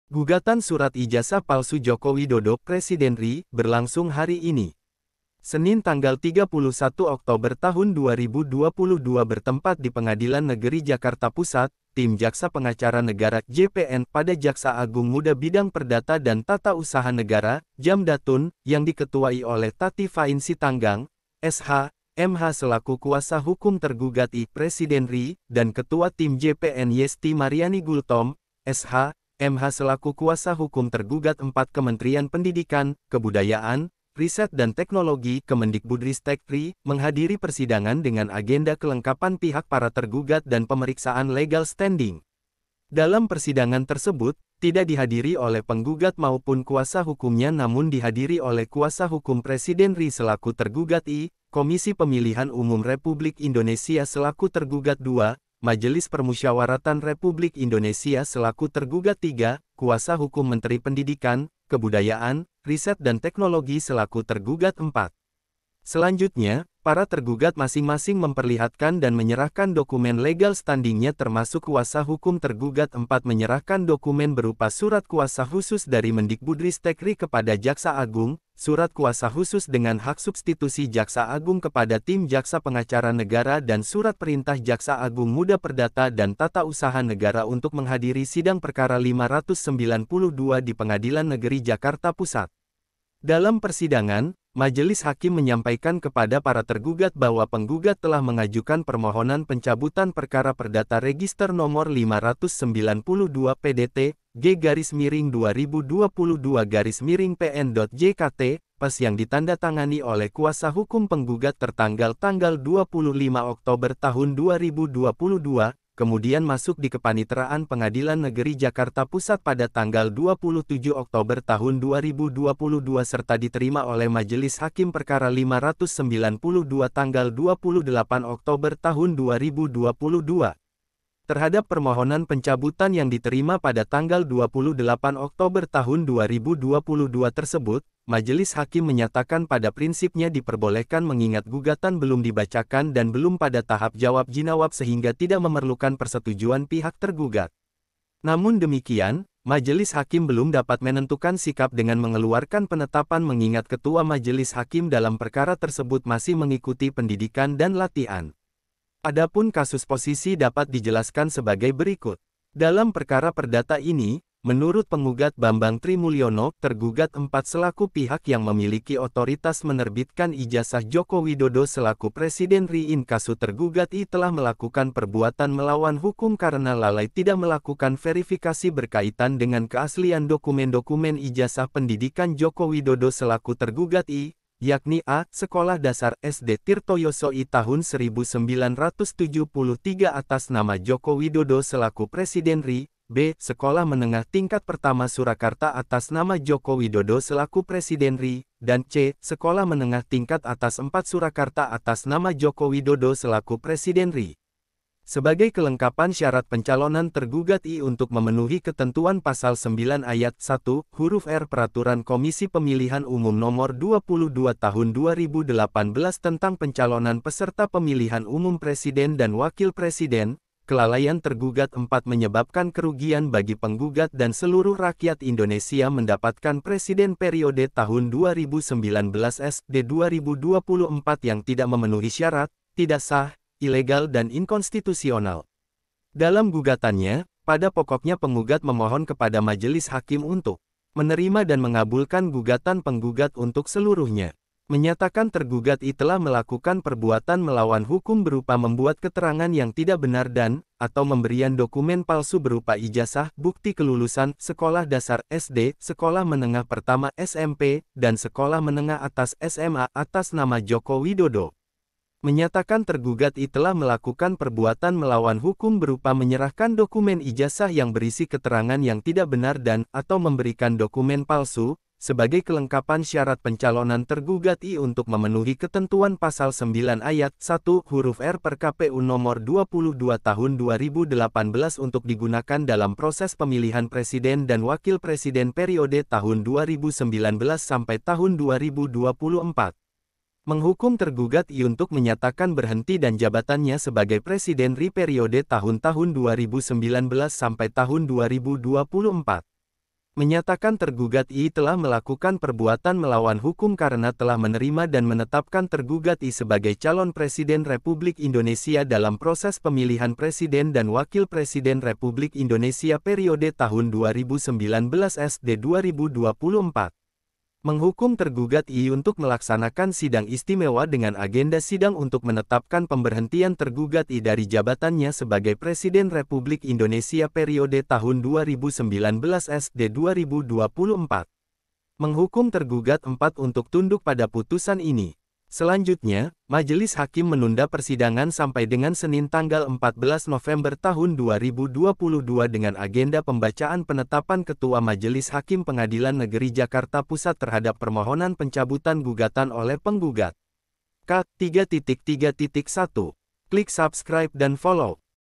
Gugatan surat ijazah palsu Joko Widodo Presiden RI berlangsung hari ini. Senin tanggal 31 Oktober tahun 2022 bertempat di Pengadilan Negeri Jakarta Pusat, tim Jaksa Pengacara Negara JPN pada Jaksa Agung Muda Bidang Perdata dan Tata Usaha Negara, Jamdatun, yang diketuai oleh Tati Fain Sitanggang, SH, MH selaku kuasa hukum tergugat I Presiden RI, dan Ketua Tim JPN Yesti Mariani Gultom, SH, MH selaku kuasa hukum tergugat 4 Kementerian Pendidikan, Kebudayaan, Riset dan Teknologi Kemendikbudristek RI, menghadiri persidangan dengan agenda kelengkapan pihak para tergugat dan pemeriksaan legal standing. Dalam persidangan tersebut, tidak dihadiri oleh penggugat maupun kuasa hukumnya namun dihadiri oleh kuasa hukum Presiden RI selaku tergugat I, Komisi Pemilihan Umum Republik Indonesia selaku tergugat 2, Majelis Permusyawaratan Republik Indonesia selaku tergugat 3, kuasa hukum Menteri Pendidikan, Kebudayaan, Riset dan Teknologi selaku tergugat 4. Selanjutnya, para tergugat masing-masing memperlihatkan dan menyerahkan dokumen legal standingnya termasuk kuasa hukum tergugat 4 menyerahkan dokumen berupa surat kuasa khusus dari Mendikbudristek RI kepada Jaksa Agung, surat kuasa khusus dengan hak substitusi Jaksa Agung kepada tim Jaksa Pengacara Negara dan surat perintah Jaksa Agung Muda Perdata dan Tata Usaha Negara untuk menghadiri sidang perkara 592 di Pengadilan Negeri Jakarta Pusat. Dalam persidangan, Majelis Hakim menyampaikan kepada para tergugat bahwa penggugat telah mengajukan permohonan pencabutan perkara perdata register nomor 592 PDT, G-2022-PN.JKT, pas yang ditandatangani oleh kuasa hukum penggugat tertanggal 25 Oktober tahun 2022, kemudian masuk di Kepaniteraan Pengadilan Negeri Jakarta Pusat pada tanggal 27 Oktober tahun 2022 serta diterima oleh Majelis Hakim Perkara 592 tanggal 28 Oktober tahun 2022. Terhadap permohonan pencabutan yang diterima pada tanggal 28 Oktober tahun 2022 tersebut, Majelis Hakim menyatakan pada prinsipnya diperbolehkan mengingat gugatan belum dibacakan dan belum pada tahap jawab-jinawab sehingga tidak memerlukan persetujuan pihak tergugat. Namun demikian, Majelis Hakim belum dapat menentukan sikap dengan mengeluarkan penetapan mengingat Ketua Majelis Hakim dalam perkara tersebut masih mengikuti pendidikan dan latihan. Adapun kasus posisi dapat dijelaskan sebagai berikut. Dalam perkara perdata ini, menurut penggugat Bambang Trimulyono, tergugat 4 selaku pihak yang memiliki otoritas menerbitkan ijazah Joko Widodo selaku Presiden RI inkasu tergugat I telah melakukan perbuatan melawan hukum karena lalai tidak melakukan verifikasi berkaitan dengan keaslian dokumen-dokumen ijazah pendidikan Joko Widodo selaku tergugat I, yakni A. Sekolah Dasar SD Tirtoyoso I tahun 1973 atas nama Joko Widodo selaku Presiden RI, B. Sekolah Menengah Tingkat Pertama Surakarta atas nama Joko Widodo selaku Presiden RI, dan C. Sekolah Menengah Tingkat Atas 4 Surakarta atas nama Joko Widodo selaku Presiden RI. Sebagai kelengkapan syarat pencalonan tergugat I untuk memenuhi ketentuan pasal 9 ayat 1, huruf R Peraturan Komisi Pemilihan Umum Nomor 22 Tahun 2018 tentang pencalonan peserta pemilihan umum presiden dan wakil presiden, kelalaian tergugat 4 menyebabkan kerugian bagi penggugat dan seluruh rakyat Indonesia mendapatkan presiden periode tahun 2019 SD 2024 yang tidak memenuhi syarat, tidak sah, ilegal dan inkonstitusional. Dalam gugatannya, pada pokoknya penggugat memohon kepada Majelis Hakim untuk menerima dan mengabulkan gugatan penggugat untuk seluruhnya. Menyatakan tergugat I telah melakukan perbuatan melawan hukum berupa membuat keterangan yang tidak benar dan, atau memberian dokumen palsu berupa ijazah, bukti kelulusan, sekolah dasar SD, sekolah menengah pertama SMP, dan sekolah menengah atas SMA atas nama Joko Widodo. Menyatakan tergugat I telah melakukan perbuatan melawan hukum berupa menyerahkan dokumen ijazah yang berisi keterangan yang tidak benar dan, atau memberikan dokumen palsu, sebagai kelengkapan syarat pencalonan tergugat I untuk memenuhi ketentuan pasal 9 ayat 1 huruf R per KPU nomor 22 tahun 2018 untuk digunakan dalam proses pemilihan presiden dan wakil presiden periode tahun 2019 sampai tahun 2024. Menghukum tergugat I untuk menyatakan berhenti dan jabatannya sebagai Presiden RI periode tahun-tahun 2019 sampai tahun 2024. menyatakan tergugat I telah melakukan perbuatan melawan hukum karena telah menerima dan menetapkan tergugat I sebagai calon Presiden Republik Indonesia dalam proses pemilihan Presiden dan Wakil Presiden Republik Indonesia periode tahun 2019 SD 2024. Menghukum tergugat I untuk melaksanakan sidang istimewa dengan agenda sidang untuk menetapkan pemberhentian tergugat I dari jabatannya sebagai Presiden Republik Indonesia periode tahun 2019 SD 2024. Menghukum tergugat 4 untuk tunduk pada putusan ini. Selanjutnya, Majelis Hakim menunda persidangan sampai dengan Senin tanggal 14 November tahun 2022 dengan agenda pembacaan penetapan Ketua Majelis Hakim Pengadilan Negeri Jakarta Pusat terhadap permohonan pencabutan gugatan oleh penggugat. K3.3.1. Klik subscribe dan follow.